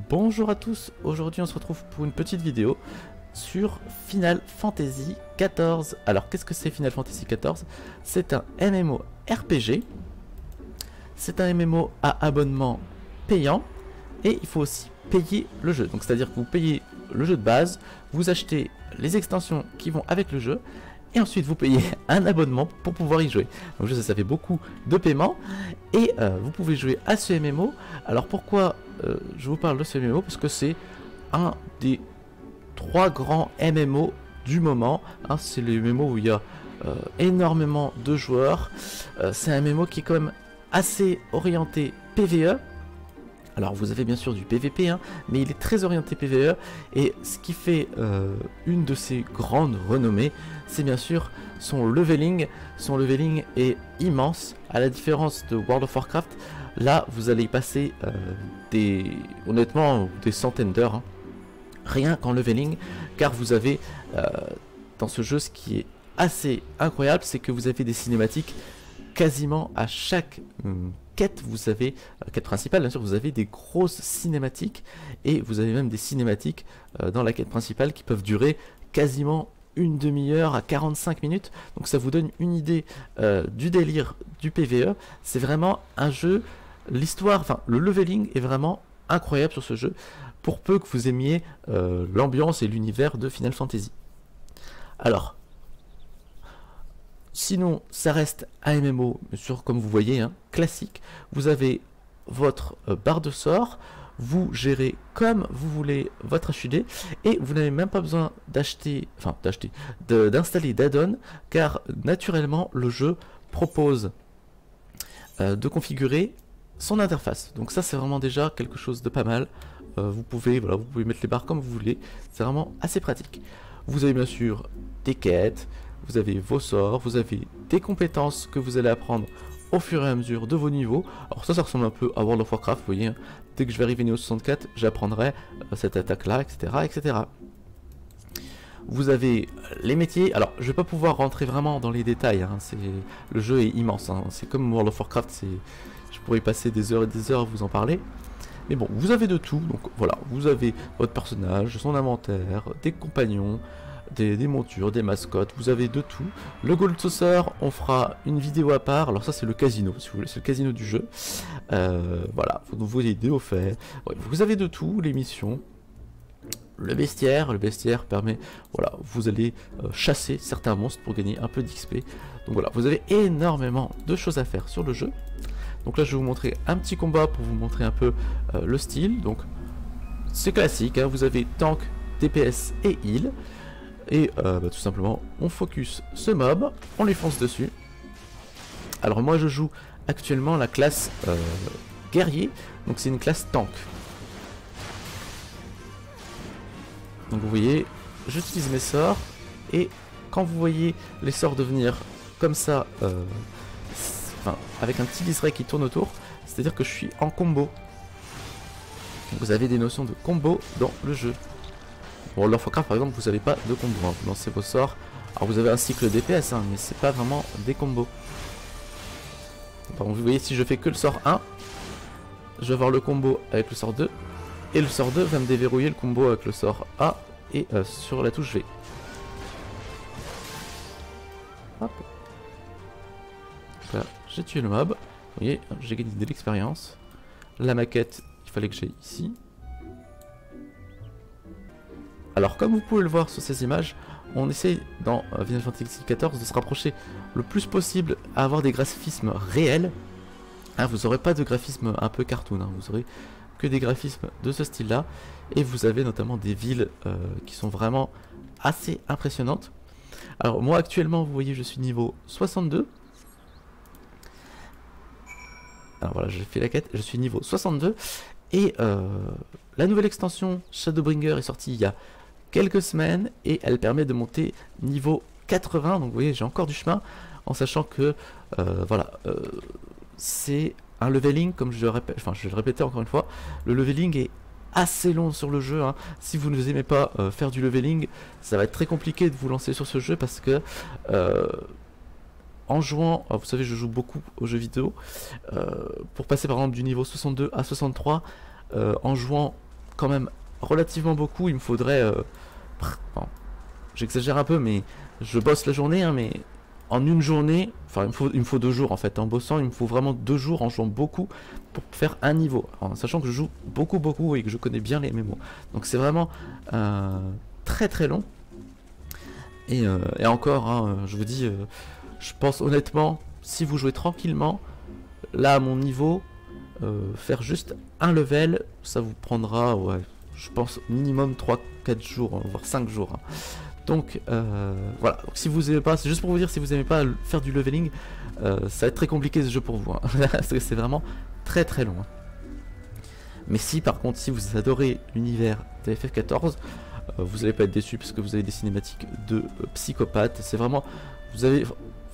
Bonjour à tous, aujourd'hui on se retrouve pour une petite vidéo sur Final Fantasy XIV. Alors qu'est-ce que c'est Final Fantasy XIV? C'est un MMO RPG, c'est un MMO à abonnement payant et il faut aussi payer le jeu. Donc c'est à dire que vous payez le jeu de base, vous achetez les extensions qui vont avec le jeu et ensuite vous payez un abonnement pour pouvoir y jouer. Donc je sais, ça fait beaucoup de paiements et vous pouvez jouer à ce MMO. Alors pourquoi je vous parle de ce MMO? Parce que c'est un des 3 grands MMO du moment, hein. C'est le MMO où il y a énormément de joueurs. C'est un MMO qui est quand même assez orienté PvE. Alors vous avez bien sûr du PvP, hein, mais il est très orienté PvE, et ce qui fait une de ses grandes renommées, c'est bien sûr son leveling. Son leveling est immense, à la différence de World of Warcraft. Là vous allez y passer honnêtement des centaines d'heures, hein, rien qu'en leveling, car vous avez dans ce jeu, ce qui est assez incroyable, c'est que vous avez des cinématiques quasiment à chaque quête. Vous avez quête principale, bien sûr, vous avez des grosses cinématiques, et vous avez même des cinématiques dans la quête principale qui peuvent durer quasiment une demi-heure à 45 minutes. Donc ça vous donne une idée du délire du PvE. C'est vraiment un jeu, l'histoire, enfin le leveling est vraiment incroyable sur ce jeu, pour peu que vous aimiez l'ambiance et l'univers de Final Fantasy. Alors sinon, ça reste un MMO, comme vous voyez, hein, classique. Vous avez votre barre de sort, vous gérez comme vous voulez votre HUD, et vous n'avez même pas besoin d'installer d'add-on, car naturellement le jeu propose de configurer son interface. Donc ça, c'est vraiment déjà quelque chose de pas mal. Vous pouvez mettre les barres comme vous voulez, c'est vraiment assez pratique. Vous avez bien sûr des quêtes, vous avez vos sorts, vous avez des compétences que vous allez apprendre au fur et à mesure de vos niveaux. Alors ça ressemble un peu à World of Warcraft, vous voyez, hein. Dès que je vais arriver niveau 64, j'apprendrai cette attaque là, etc., etc. Vous avez les métiers. Alors je vais pas pouvoir rentrer vraiment dans les détails, hein. Le jeu est immense, hein. C'est comme World of Warcraft, je pourrais y passer des heures et des heures à vous en parler. Mais bon, vous avez de tout, donc voilà, vous avez votre personnage, son inventaire, des compagnons, des montures, des mascottes, vous avez de tout. Le Gold Saucer, on fera une vidéo à part. Alors ça, c'est le casino, si vous voulez, c'est le casino du jeu. Voilà, vous avez des hauts faits, ouais, vous avez de tout, les missions. Le bestiaire permet, voilà, vous allez chasser certains monstres pour gagner un peu d'XP. Donc voilà, vous avez énormément de choses à faire sur le jeu. Donc là, je vais vous montrer un petit combat pour vous montrer un peu le style. Donc c'est classique, hein, vous avez tank, DPS et heal. Et tout simplement, on focus ce mob, on lui fonce dessus. Alors moi, je joue actuellement la classe guerrier, donc c'est une classe tank. Donc vous voyez, j'utilise mes sorts, et quand vous voyez les sorts devenir comme ça, avec un petit liseré qui tourne autour, c'est-à-dire que je suis en combo. Donc vous avez des notions de combo dans le jeu. World of Warcraft par exemple, vous n'avez pas de combo, hein. Vous lancez vos sorts. Alors vous avez un cycle DPS, hein, mais c'est pas vraiment des combos. Par exemple, vous voyez, si je fais que le sort 1, je vais avoir le combo avec le sort 2, et le sort 2 va me déverrouiller le combo avec le sort A et sur la touche V. Hop. Là, j'ai tué le mob. Vous voyez, j'ai gagné de l'expérience. La maquette, il fallait que j'aille ici. Alors comme vous pouvez le voir sur ces images, on essaie dans Final Fantasy XIV de se rapprocher le plus possible à avoir des graphismes réels. Hein, vous n'aurez pas de graphisme un peu cartoon, hein, vous aurez que des graphismes de ce style là. Et vous avez notamment des villes qui sont vraiment assez impressionnantes. Alors moi actuellement, vous voyez, je suis niveau 62. Alors voilà, j'ai fait la quête, je suis niveau 62. Et la nouvelle extension Shadowbringer est sortie il y a quelques semaines, et elle permet de monter niveau 80. Donc vous voyez, j'ai encore du chemin, en sachant que voilà, c'est un leveling, comme je le répète, je vais le répéter encore une fois, le leveling est assez long sur le jeu, hein. Si vous ne aimez pas faire du leveling, ça va être très compliqué de vous lancer sur ce jeu, parce que en jouant, vous savez, je joue beaucoup aux jeux vidéo, pour passer par exemple du niveau 62 à 63, en jouant quand même relativement beaucoup. Il me faudrait... bon, j'exagère un peu, mais je bosse la journée, hein, mais en une journée, enfin il me faut 2 jours en fait. En bossant, il me faut vraiment 2 jours en jouant beaucoup pour faire un niveau. En sachant que je joue beaucoup et que je connais bien les MMO. Donc c'est vraiment très très long. Et encore, hein, je vous dis, je pense honnêtement, si vous jouez tranquillement, là à mon niveau, faire juste un level, ça vous prendra, ouais, je pense minimum 3-4 jours, voire 5 jours. Hein. Donc voilà, donc, si vous aimez pas, c'est juste pour vous dire, si vous aimez pas faire du leveling, ça va être très compliqué ce jeu pour vous. Hein. Parce que c'est vraiment très très long. Hein. Mais si par contre, si vous adorez l'univers de FF14, vous n'allez pas être déçu parce que vous avez des cinématiques de psychopathe. C'est vraiment,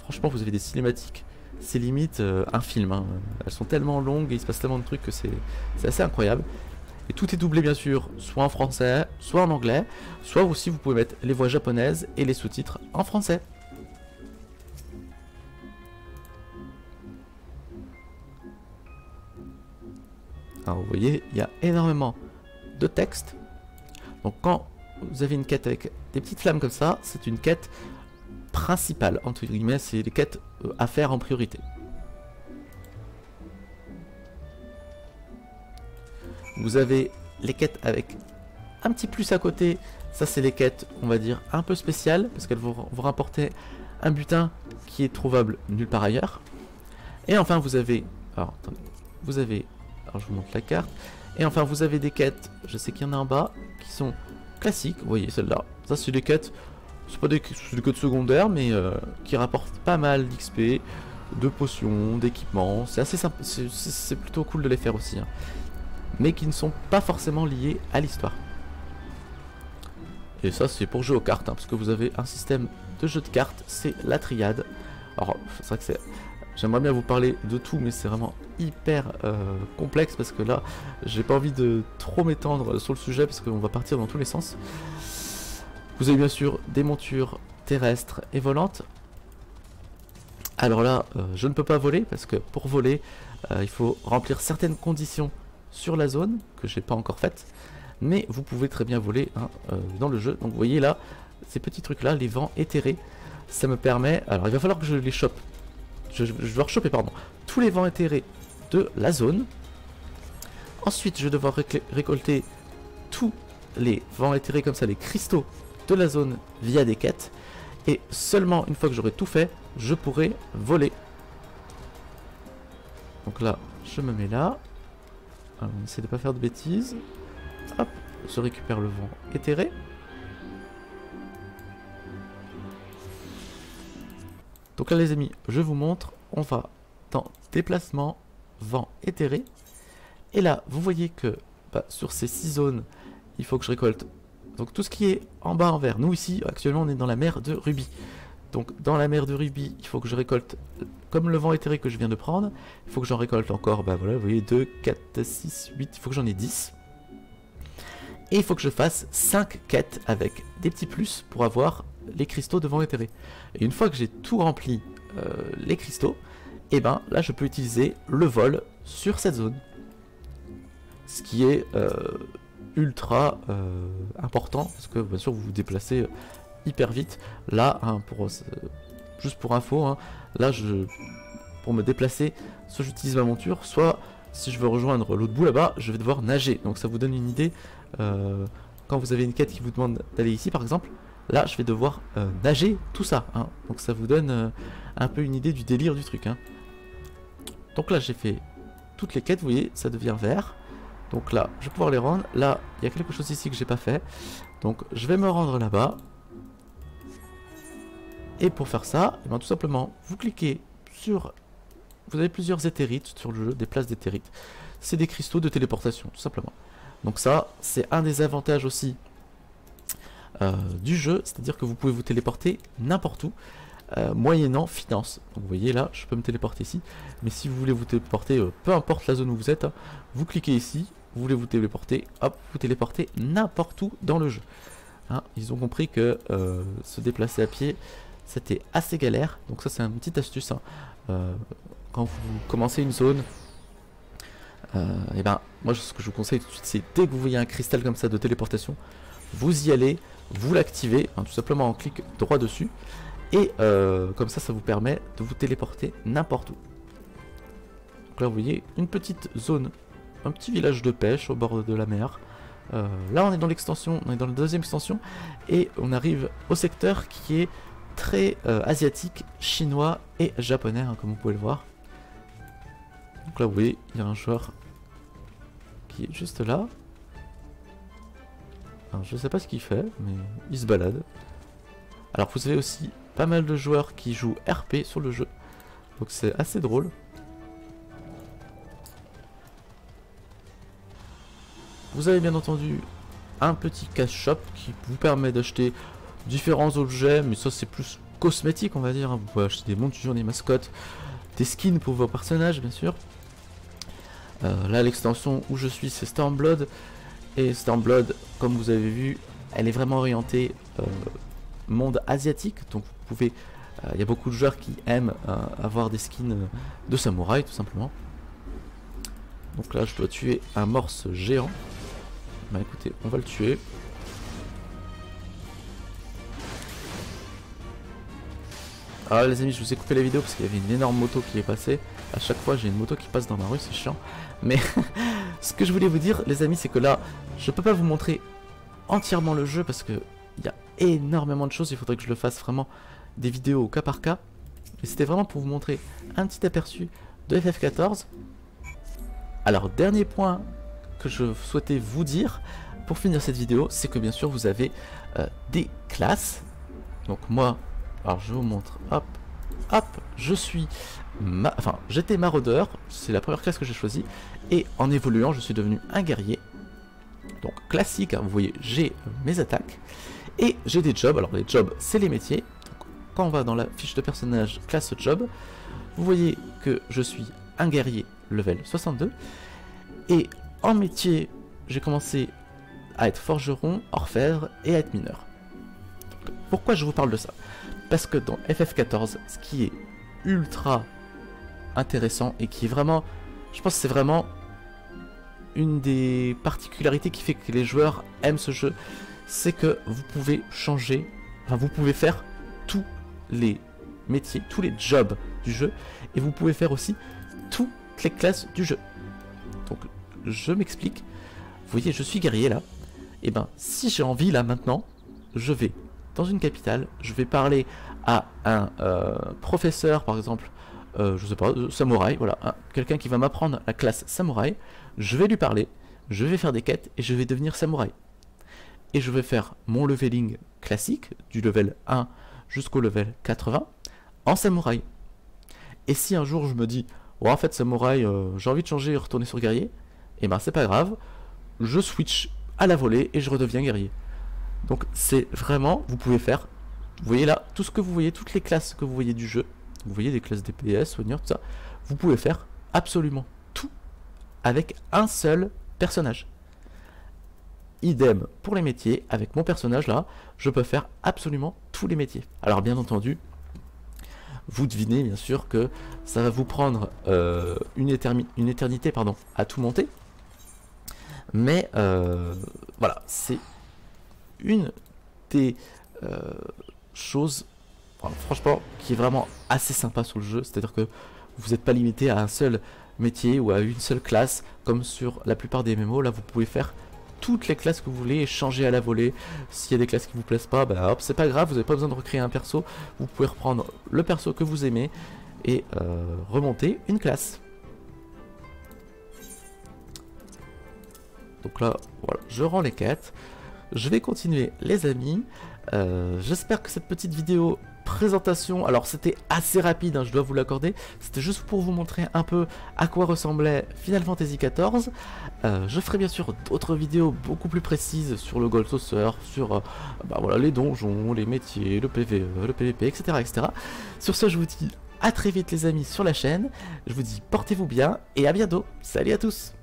franchement, vous avez des cinématiques, c'est limite un film. Hein. Elles sont tellement longues et il se passe tellement de trucs que c'est assez incroyable. Et tout est doublé bien sûr, soit en français, soit en anglais, soit aussi vous pouvez mettre les voix japonaises et les sous-titres en français. Alors vous voyez, il y a énormément de texte. Donc quand vous avez une quête avec des petites flammes comme ça, c'est une quête principale, entre guillemets, c'est les quêtes à faire en priorité. Vous avez les quêtes avec un petit plus à côté, ça c'est les quêtes, on va dire, un peu spéciales, parce qu'elles vont vous rapporter un butin qui est trouvable nulle part ailleurs. Et enfin vous avez, alors attendez, vous avez, alors je vous montre la carte, et enfin vous avez des quêtes, je sais qu'il y en a en bas, qui sont classiques, vous voyez celle-là, ça c'est des quêtes, c'est pas des quêtes secondaires, mais qui rapportent pas mal d'XP, de potions, d'équipements, c'est assez simple, c'est plutôt cool de les faire aussi. Hein. Mais qui ne sont pas forcément liés à l'histoire. Et ça c'est pour jouer aux cartes, hein, parce que vous avez un système de jeu de cartes, c'est la triade. Alors c'est vrai que c'est... J'aimerais bien vous parler de tout, mais c'est vraiment hyper complexe, parce que là, j'ai pas envie de trop m'étendre sur le sujet, parce qu'on va partir dans tous les sens. Vous avez bien sûr des montures terrestres et volantes. Alors là, je ne peux pas voler, parce que pour voler, il faut remplir certaines conditions sur la zone, que j'ai pas encore faite, mais vous pouvez très bien voler hein, dans le jeu. Donc vous voyez là, ces petits trucs là, les vents éthérés, ça me permet, alors il va falloir que je les chope, je dois rechoper pardon, tous les vents éthérés de la zone. Ensuite je vais devoir récolter tous les vents éthérés comme ça, les cristaux de la zone via des quêtes, et seulement une fois que j'aurai tout fait, je pourrai voler. Donc là, je me mets là. Alors, on essaie de pas faire de bêtises. Hop, je récupère le vent éthéré. Donc là les amis, je vous montre, on va dans déplacement, vent éthéré. Et là, vous voyez que bah, sur ces 6 zones, il faut que je récolte donc tout ce qui est en bas en vert. Nous ici, actuellement, on est dans la mer de Rubis. Donc dans la mer de Rubis, il faut que je récolte, comme le vent éthéré que je viens de prendre, il faut que j'en récolte encore, bah voilà, vous voyez, 2, 4, 6, 8, il faut que j'en ai 10. Et il faut que je fasse 5 quêtes avec des petits plus pour avoir les cristaux de vent éthéré. Et une fois que j'ai tout rempli les cristaux, et ben là je peux utiliser le vol sur cette zone. Ce qui est ultra important, parce que bien sûr vous vous déplacez hyper vite. Là, hein, juste pour info, hein, là pour me déplacer, soit j'utilise ma monture, soit si je veux rejoindre l'autre bout là-bas, je vais devoir nager. Donc ça vous donne une idée, quand vous avez une quête qui vous demande d'aller ici par exemple, là je vais devoir nager tout ça. Hein. Donc ça vous donne un peu une idée du délire du truc. Hein. Donc là j'ai fait toutes les quêtes, vous voyez, ça devient vert. Donc là, je vais pouvoir les rendre. Là, il y a quelque chose ici que j'ai pas fait. Donc je vais me rendre là-bas. Et pour faire ça, eh bien, tout simplement, vous cliquez sur... Vous avez plusieurs éthérites sur le jeu, des places d'éthérites. C'est des cristaux de téléportation, tout simplement. Donc ça, c'est un des avantages aussi du jeu. C'est-à-dire que vous pouvez vous téléporter n'importe où, moyennant finance. Donc vous voyez là, je peux me téléporter ici. Mais si vous voulez vous téléporter, peu importe la zone où vous êtes, hein, vous cliquez ici. Vous voulez vous téléporter, hop, vous téléportez n'importe où dans le jeu. Hein, ils ont compris que se déplacer à pied, c'était assez galère. Donc ça c'est une petite astuce. Hein. Quand vous commencez une zone, Et ben moi ce que je vous conseille tout de suite, c'est dès que vous voyez un cristal comme ça de téléportation, vous y allez, vous l'activez, hein, tout simplement en clic droit dessus, et comme ça, ça vous permet de vous téléporter n'importe où. Donc là vous voyez une petite zone, un petit village de pêche au bord de la mer. Là on est dans l'extension, on est dans la deuxième extension, et on arrive au secteur qui est très asiatique, chinois et japonais, hein, comme vous pouvez le voir. Donc là vous voyez, il y a un joueur qui est juste là. Alors je sais pas ce qu'il fait, mais il se balade. Alors vous avez aussi pas mal de joueurs qui jouent RP sur le jeu, donc c'est assez drôle. Vous avez bien entendu un petit cash shop qui vous permet d'acheter différents objets, mais ça c'est plus cosmétique on va dire. Vous pouvez acheter des montures, des mascottes, des skins pour vos personnages bien sûr. Là l'extension où je suis c'est Stormblood, et Stormblood comme vous avez vu elle est vraiment orientée monde asiatique, donc vous pouvez, il y a beaucoup de joueurs qui aiment avoir des skins de samouraï tout simplement. Donc là je dois tuer un morse géant. Bah écoutez, on va le tuer. Alors les amis, je vous ai coupé la vidéo parce qu'il y avait une énorme moto qui est passée. À chaque fois j'ai une moto qui passe dans ma rue, c'est chiant. Mais ce que je voulais vous dire les amis, c'est que là je peux pas vous montrer entièrement le jeu parce que il y a énormément de choses, il faudrait que je le fasse vraiment des vidéos au cas par cas. Et c'était vraiment pour vous montrer un petit aperçu de FF14. Alors dernier point que je souhaitais vous dire pour finir cette vidéo, c'est que bien sûr vous avez des classes. Donc moi, alors je vous montre, hop, hop, je suis, j'étais maraudeur, c'est la première classe que j'ai choisie, et en évoluant je suis devenu un guerrier. Donc classique, hein, vous voyez j'ai mes attaques, et j'ai des jobs. Alors les jobs c'est les métiers. Donc, quand on va dans la fiche de personnage classe job, vous voyez que je suis un guerrier level 62, et en métier, j'ai commencé à être forgeron, orfèvre et à être mineur. Pourquoi je vous parle de ça? Parce que dans FF14, ce qui est ultra intéressant et qui est vraiment, je pense que c'est vraiment une des particularités qui fait que les joueurs aiment ce jeu, c'est que vous pouvez changer, enfin vous pouvez faire tous les métiers, tous les jobs du jeu, et vous pouvez faire aussi toutes les classes du jeu. Donc je m'explique, vous voyez je suis guerrier là, et ben si j'ai envie là maintenant, je vais dans une capitale, je vais parler à un professeur par exemple, je sais pas, samouraï, voilà, quelqu'un qui va m'apprendre la classe samouraï, je vais lui parler, je vais faire des quêtes et je vais devenir samouraï. Et je vais faire mon leveling classique, du level 1 jusqu'au level 80, en samouraï. Et si un jour je me dis, oh, en fait samouraï, j'ai envie de changer et retourner sur guerrier, et ben c'est pas grave, je switch à la volée et je redeviens guerrier. Donc c'est vraiment, vous pouvez faire, vous voyez là, tout ce que vous voyez, toutes les classes que vous voyez du jeu, vous voyez des classes DPS, soigneurs, tout ça, vous pouvez faire absolument tout avec un seul personnage. Idem pour les métiers, avec mon personnage là, je peux faire absolument tous les métiers. Alors bien entendu, vous devinez bien sûr que ça va vous prendre une éternité pardon, à tout monter. Mais voilà, c'est une des choses franchement qui est vraiment assez sympa sur le jeu. C'est-à-dire que vous n'êtes pas limité à un seul métier ou à une seule classe comme sur la plupart des MMO. Là vous pouvez faire toutes les classes que vous voulez et changer à la volée. S'il y a des classes qui vous plaisent pas, bah hop, c'est pas grave, vous n'avez pas besoin de recréer un perso. Vous pouvez reprendre le perso que vous aimez et remonter une classe. Donc là, voilà, je rends les quêtes. Je vais continuer les amis. J'espère que cette petite vidéo présentation, alors c'était assez rapide, hein, je dois vous l'accorder, c'était juste pour vous montrer un peu à quoi ressemblait Final Fantasy XIV. Je ferai bien sûr d'autres vidéos beaucoup plus précises sur le Gold Saucer, sur bah voilà, les donjons, les métiers, le PvE, le PvP, etc., etc. Sur ce, je vous dis à très vite les amis sur la chaîne, je vous dis portez-vous bien et à bientôt, salut à tous.